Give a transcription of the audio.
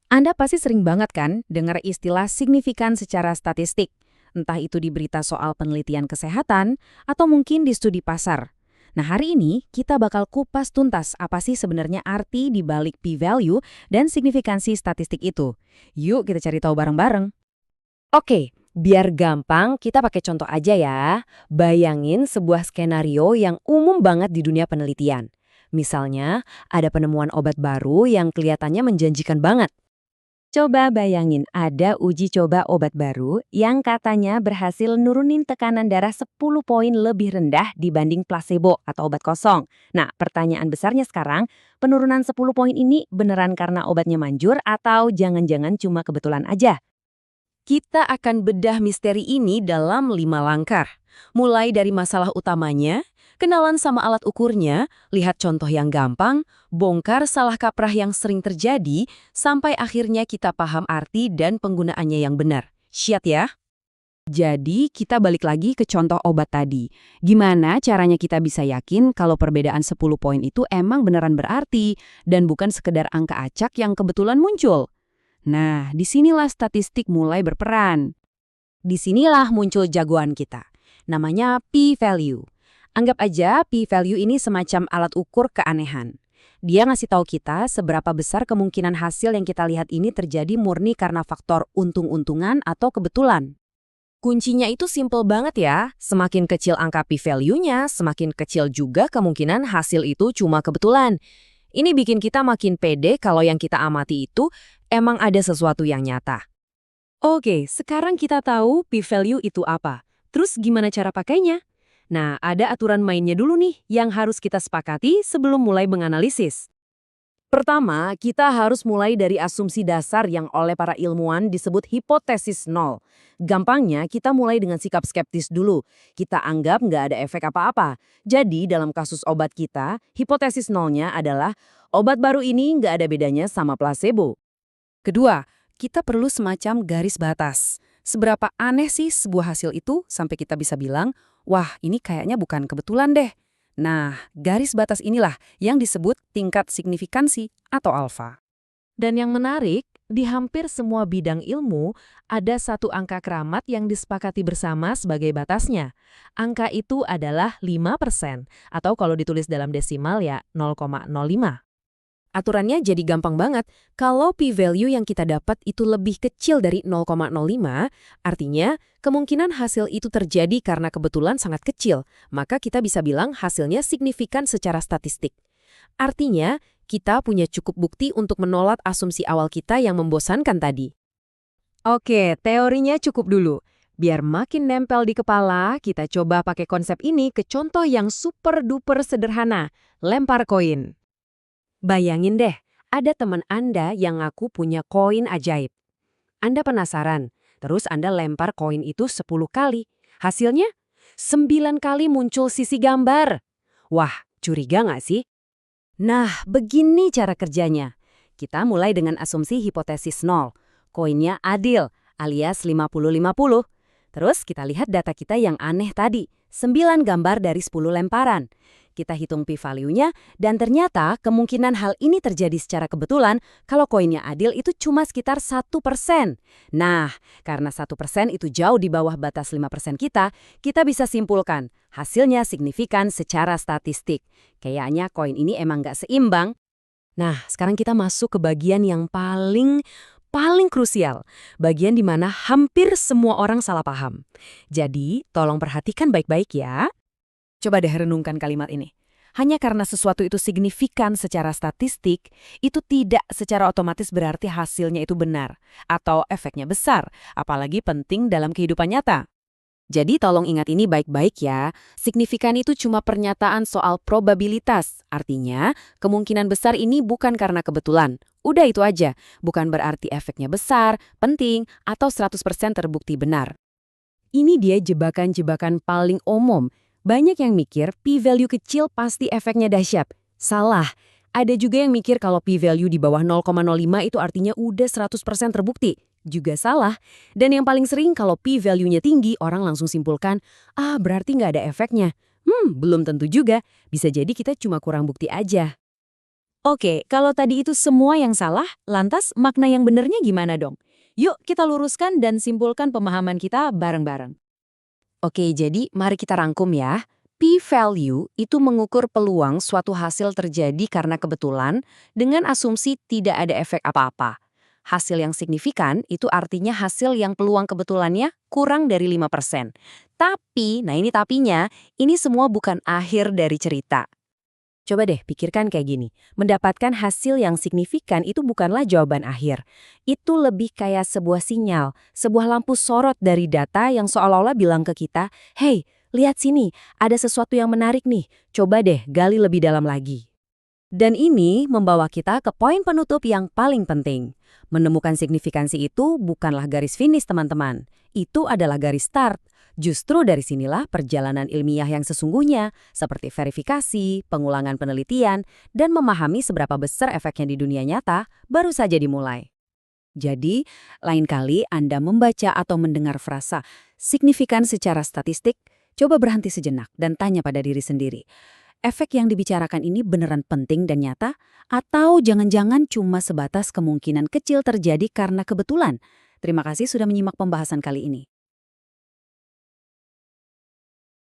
Anda pasti sering banget kan dengar istilah signifikan secara statistik, entah itu di berita soal penelitian kesehatan atau mungkin di studi pasar. Nah, hari ini kita bakal kupas tuntas apa sih sebenarnya arti di balik p-value dan signifikansi statistik itu. Yuk kita cari tahu bareng-bareng. Oke, biar gampang kita pakai contoh aja ya. Bayangin sebuah skenario yang umum banget di dunia penelitian. Misalnya, ada penemuan obat baru yang kelihatannya menjanjikan banget. Coba bayangin ada uji coba obat baru yang katanya berhasil nurunin tekanan darah 10 poin lebih rendah dibanding placebo atau obat kosong. Nah, pertanyaan besarnya sekarang, penurunan 10 poin ini beneran karena obatnya manjur atau jangan-jangan cuma kebetulan aja? Kita akan bedah misteri ini dalam 5 langkah. Mulai dari masalah utamanya, kenalan sama alat ukurnya, lihat contoh yang gampang, bongkar salah kaprah yang sering terjadi, sampai akhirnya kita paham arti dan penggunaannya yang benar. Siap ya? Jadi kita balik lagi ke contoh obat tadi. Gimana caranya kita bisa yakin kalau perbedaan 10 poin itu emang beneran berarti dan bukan sekedar angka acak yang kebetulan muncul? Nah, disinilah statistik mulai berperan. Disinilah muncul jagoan kita. Namanya p-value. Anggap aja p-value ini semacam alat ukur keanehan. Dia ngasih tahu kita seberapa besar kemungkinan hasil yang kita lihat ini terjadi murni karena faktor untung-untungan atau kebetulan. Kuncinya itu simple banget ya. Semakin kecil angka p-value-nya, semakin kecil juga kemungkinan hasil itu cuma kebetulan. Ini bikin kita makin pede kalau yang kita amati itu emang ada sesuatu yang nyata. Oke, sekarang kita tahu p-value itu apa. Terus gimana cara pakainya? Nah, ada aturan mainnya dulu nih yang harus kita sepakati sebelum mulai menganalisis. Pertama, kita harus mulai dari asumsi dasar yang oleh para ilmuwan disebut hipotesis nol. Gampangnya, kita mulai dengan sikap skeptis dulu. Kita anggap nggak ada efek apa-apa. Jadi, dalam kasus obat kita, hipotesis nolnya adalah obat baru ini nggak ada bedanya sama placebo. Kedua, kita perlu semacam garis batas. Seberapa aneh sih sebuah hasil itu sampai kita bisa bilang, wah ini kayaknya bukan kebetulan deh. Nah, garis batas inilah yang disebut tingkat signifikansi atau alfa. Dan yang menarik, di hampir semua bidang ilmu, ada satu angka keramat yang disepakati bersama sebagai batasnya. Angka itu adalah 5%, atau kalau ditulis dalam desimal ya 0,05. Aturannya jadi gampang banget. Kalau p-value yang kita dapat itu lebih kecil dari 0,05, artinya kemungkinan hasil itu terjadi karena kebetulan sangat kecil, maka kita bisa bilang hasilnya signifikan secara statistik. Artinya, kita punya cukup bukti untuk menolak asumsi awal kita yang membosankan tadi. Oke, teorinya cukup dulu. Biar makin nempel di kepala, kita coba pakai konsep ini ke contoh yang super duper sederhana, lempar koin. Bayangin deh, ada teman Anda yang ngaku punya koin ajaib. Anda penasaran, terus Anda lempar koin itu 10 kali. Hasilnya, 9 kali muncul sisi gambar. Wah, curiga nggak sih? Nah, begini cara kerjanya. Kita mulai dengan asumsi hipotesis nol. Koinnya adil, alias 50-50. Terus kita lihat data kita yang aneh tadi, 9 gambar dari 10 lemparan. Kita hitung p-value-nya, dan ternyata kemungkinan hal ini terjadi secara kebetulan kalau koinnya adil itu cuma sekitar 1%. Nah, karena 1% itu jauh di bawah batas 5% kita bisa simpulkan hasilnya signifikan secara statistik. Kayaknya koin ini emang nggak seimbang. Nah, sekarang kita masuk ke bagian yang paling krusial. Bagian di mana hampir semua orang salah paham. Jadi, tolong perhatikan baik-baik ya. Coba deh renungkan kalimat ini. Hanya karena sesuatu itu signifikan secara statistik, itu tidak secara otomatis berarti hasilnya itu benar atau efeknya besar, apalagi penting dalam kehidupan nyata. Jadi tolong ingat ini baik-baik ya. Signifikan itu cuma pernyataan soal probabilitas. Artinya, kemungkinan besar ini bukan karena kebetulan. Udah itu aja, bukan berarti efeknya besar, penting, atau 100% terbukti benar. Ini dia jebakan-jebakan paling umum. Banyak yang mikir p-value kecil pasti efeknya dahsyat. Salah. Ada juga yang mikir kalau p-value di bawah 0,05 itu artinya udah 100% terbukti. Juga salah. Dan yang paling sering kalau p-value-nya tinggi, orang langsung simpulkan, berarti nggak ada efeknya. Belum tentu juga. Bisa jadi kita cuma kurang bukti aja. Oke, kalau tadi itu semua yang salah, lantas makna yang benernya gimana dong? Yuk kita luruskan dan simpulkan pemahaman kita bareng-bareng. Oke, jadi mari kita rangkum ya. P-value itu mengukur peluang suatu hasil terjadi karena kebetulan dengan asumsi tidak ada efek apa-apa. Hasil yang signifikan itu artinya hasil yang peluang kebetulannya kurang dari 5%. Tapi, nah ini tapinya, ini semua bukan akhir dari cerita. Coba deh pikirkan kayak gini, mendapatkan hasil yang signifikan itu bukanlah jawaban akhir. Itu lebih kayak sebuah sinyal, sebuah lampu sorot dari data yang seolah-olah bilang ke kita, "Hey, lihat sini, ada sesuatu yang menarik nih, coba deh gali lebih dalam lagi." Dan ini membawa kita ke poin penutup yang paling penting. Menemukan signifikansi itu bukanlah garis finish, teman-teman. Itu adalah garis start. Justru dari sinilah perjalanan ilmiah yang sesungguhnya, seperti verifikasi, pengulangan penelitian, dan memahami seberapa besar efeknya di dunia nyata, baru saja dimulai. Jadi, lain kali Anda membaca atau mendengar frasa signifikan secara statistik, coba berhenti sejenak dan tanya pada diri sendiri. Efek yang dibicarakan ini beneran penting dan nyata? Atau jangan-jangan cuma sebatas kemungkinan kecil terjadi karena kebetulan? Terima kasih sudah menyimak pembahasan kali ini.